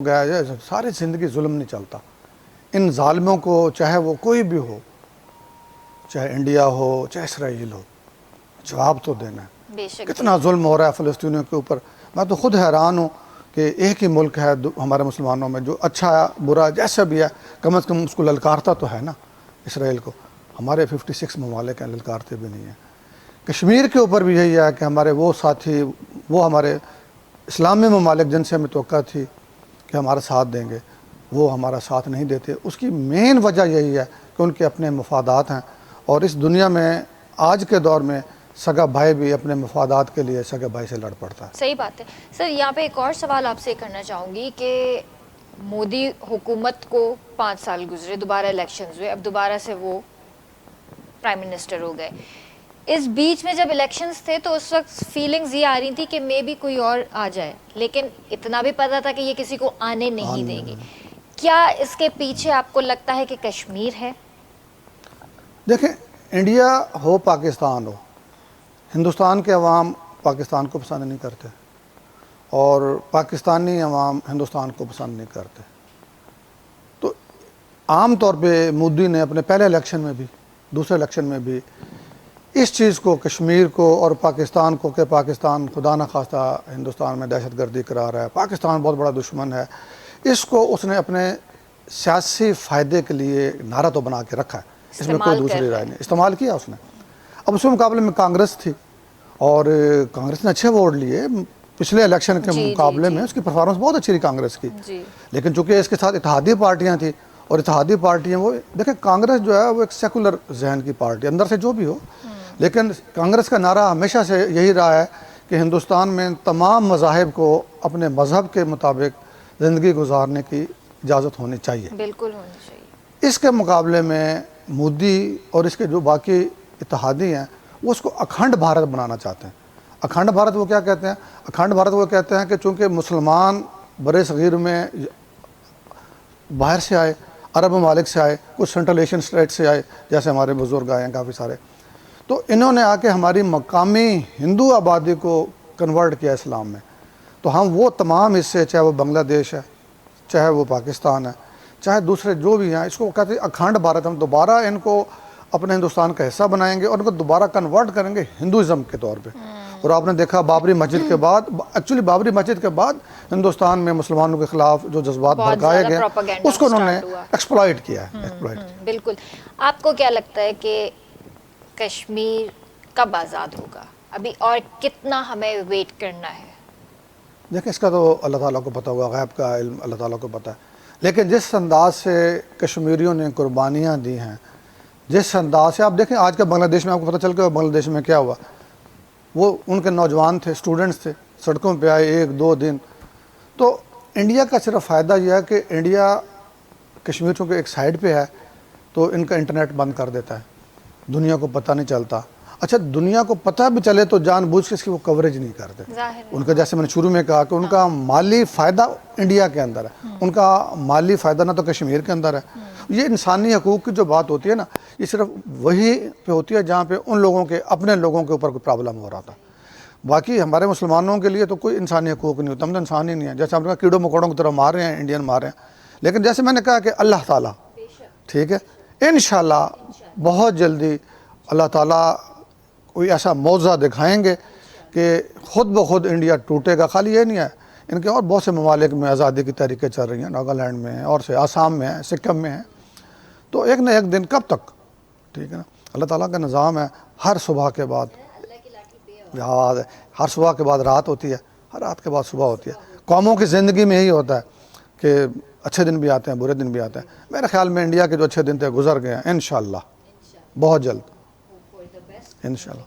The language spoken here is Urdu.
گیا ہے ساری زندگی ظلم نہیں چلتا. ان ظالموں کو چاہے وہ کوئی بھی ہو، چاہے انڈیا ہو چاہے اسرائیل ہو، جواب تو دینا ہے. کتنا ظلم ہو رہا ہے فلسطینیوں کے اوپر. میں تو خود حیران ہوں کہ ایک ہی ملک ہے ہمارے مسلمانوں میں جو اچھا برا جیسا بھی ہے کم از کم اس کو للکارتا تو ہے نا اسرائیل کو. ہمارے 56 ممالک ہیں للکارتے بھی نہیں ہیں. کشمیر کے اوپر بھی یہی ہے کہ ہمارے وہ ساتھی، وہ ہمارے اسلامی ممالک جن سے ہمیں توقع تھی کہ ہمارا ساتھ دیں گے، وہ ہمارا ساتھ نہیں دیتے. اس کی مین وجہ یہی ہے کہ ان کے اپنے مفادات ہیں، اور اس دنیا میں آج کے دور میں سگا بھائی بھی اپنے مفادات کے لیے سگے بھائی سے لڑ پڑتا ہے. صحیح بات ہے. سر یہاں پہ ایک اور سوال آپ سے کرنا چاہوں گی کہ مودی حکومت کو 5 سال گزرے، دوبارہ الیکشنز ہوئے، اب دوبارہ سے وہ پرائم منسٹر ہو گئے. اس بیچ میں جب الیکشنز تھے تو اس وقت فیلنگز یہ آ رہی تھی کہ مے بی کوئی اور آ جائے، لیکن اتنا بھی پتہ تھا کہ یہ کسی کو آنے نہیں دیں گے. کیا اس کے پیچھے آپ کو لگتا ہے کہ کشمیر ہے؟ دیکھیں، انڈیا ہو پاکستان ہو، ہندوستان کے عوام پاکستان کو پسند نہیں کرتے اور پاکستانی عوام ہندوستان کو پسند نہیں کرتے. تو عام طور پہ مودی نے اپنے پہلے الیکشن میں بھی دوسرے الیکشن میں بھی اس چیز کو، کشمیر کو اور پاکستان کو، کہ پاکستان خدا نخواستہ ہندوستان میں دہشت گردی کرا رہا ہے، پاکستان بہت بڑا دشمن ہے، اس کو اس نے اپنے سیاسی فائدے کے لیے نعرہ تو بنا کے رکھا ہے. اس میں کوئی دوسری رائے نہیں. استعمال کیا اس نے. اب اس کے مقابلے میں کانگریس تھی اور کانگریس نے اچھے ووٹ لیے. پچھلے الیکشن کے مقابلے میں اس کی پرفارمنس بہت اچھی تھی کانگریس کی. لیکن چونکہ اس کے ساتھ اتحادی پارٹیاں تھیں، اور اتحادی پارٹیاں وہ دیکھیں، کانگریس جو ہے وہ ایک سیکولر ذہن کی پارٹی اندر سے جو بھی ہو، لیکن کانگریس کا نعرہ ہمیشہ سے یہی رہا ہے کہ ہندوستان میں تمام مذاہب کو اپنے مذہب کے مطابق زندگی گزارنے کی اجازت ہونی چاہیے. بالکل ہونی چاہیے. اس کے مقابلے میں مودی اور اس کے جو باقی اتحادی ہیں وہ اس کو اکھنڈ بھارت بنانا چاہتے ہیں. اکھنڈ بھارت وہ کیا کہتے ہیں؟ اکھنڈ بھارت وہ کہتے ہیں کہ چونکہ مسلمان برِ صغیر میں باہر سے آئے، عرب ممالک سے آئے، کچھ سینٹرل ایشین اسٹیٹ سے آئے، جیسے ہمارے بزرگ آئے ہیں کافی سارے، تو انہوں نے آ کے ہماری مقامی ہندو آبادی کو کنورٹ کیا اسلام میں. تو ہم وہ تمام حصے، چاہے وہ بنگلہ دیش ہے، چاہے وہ پاکستان ہے، چاہے دوسرے جو بھی ہیں، اس کو کہتے ہیں اکھنڈ بھارت. ہم دوبارہ ان کو اپنے ہندوستان کا حصہ بنائیں گے اور ان کو دوبارہ کنورٹ کریں گے ہندوازم کے طور پہ. اور آپ نے دیکھا بابری مسجد کے بعد، ایکچولی بابری مسجد کے بعد ہندوستان میں مسلمانوں کے خلاف جو جذبات بھڑکائے گئے اس کو انہوں نے ایکسپلائٹ کیا ہے. بالکل. آپ کو کیا لگتا ہے کہ کشمیر کب آزاد ہوگا؟ ابھی اور کتنا ہمیں ویٹ کرنا ہے؟ دیکھیں، اس کا تو اللہ تعالیٰ کو پتہ ہوگا، غیب کا علم اللہ تعالیٰ کو پتہ ہے. لیکن جس انداز سے کشمیریوں نے قربانیاں دی ہیں، جس انداز سے آپ دیکھیں آج کا بنگلہ دیش میں، آپ کو پتہ چل گیا بنگلہ دیش میں کیا ہوا. وہ ان کے نوجوان تھے، سٹوڈنٹس تھے، سڑکوں پہ آئے 1-2 دن. تو انڈیا کا صرف فائدہ یہ ہے کہ انڈیا کشمیر چونکہ ایک سائڈ پہ ہے تو ان کا انٹرنیٹ بند کر دیتا ہے، دنیا کو پتہ نہیں چلتا. اچھا، دنیا کو پتہ بھی چلے تو جان بوجھ کے اس کی وہ کوریج نہیں کرتے. ان کا، جیسے میں نے شروع میں کہا کہ ان کا مالی فائدہ انڈیا کے اندر ہے، ان کا مالی فائدہ نہ تو کشمیر کے اندر ہے. یہ انسانی حقوق کی جو بات ہوتی ہے نا، یہ صرف وہی پہ ہوتی ہے جہاں پہ ان لوگوں کے، اپنے لوگوں کے اوپر کوئی پرابلم ہو رہا تھا. باقی ہمارے مسلمانوں کے لیے تو کوئی انسانی حقوق نہیں ہوتا. ہم تو انسان ہی نہیں ہیں. جیسے ہم نے کہا کیڑوں مکوڑوں کی طرح مار رہے ہیں، انڈین مار رہے ہیں. لیکن جیسے میں نے کہا کہ اللہ تعالیٰ، ٹھیک ہے، انشاءاللہ بہت جلدی اللہ تعالیٰ کوئی ایسا معجزہ دکھائیں گے کہ خود بخود انڈیا ٹوٹے گا. خالی یہ نہیں ہے، ان کے اور بہت سے ممالک میں آزادی کی تحریکیں چل رہی ہیں، ناگالینڈ میں ہیں، اور سے آسام میں ہیں، سکم میں ہیں. تو ایک نہ ایک دن، کب تک؟ ٹھیک ہے نا. اللہ تعالیٰ کا نظام ہے، ہر صبح کے بعد ہر صبح کے بعد رات ہوتی ہے، ہر رات کے بعد صبح ہوتی ہے. قوموں کی زندگی میں یہی ہوتا ہے کہ اچھے دن بھی آتے ہیں، برے دن بھی آتے ہیں. میرے خیال میں انڈیا کے جو اچھے دن تھے گزر گئے ہیں، انشاءاللہ بہت جلد، انشاءاللہ.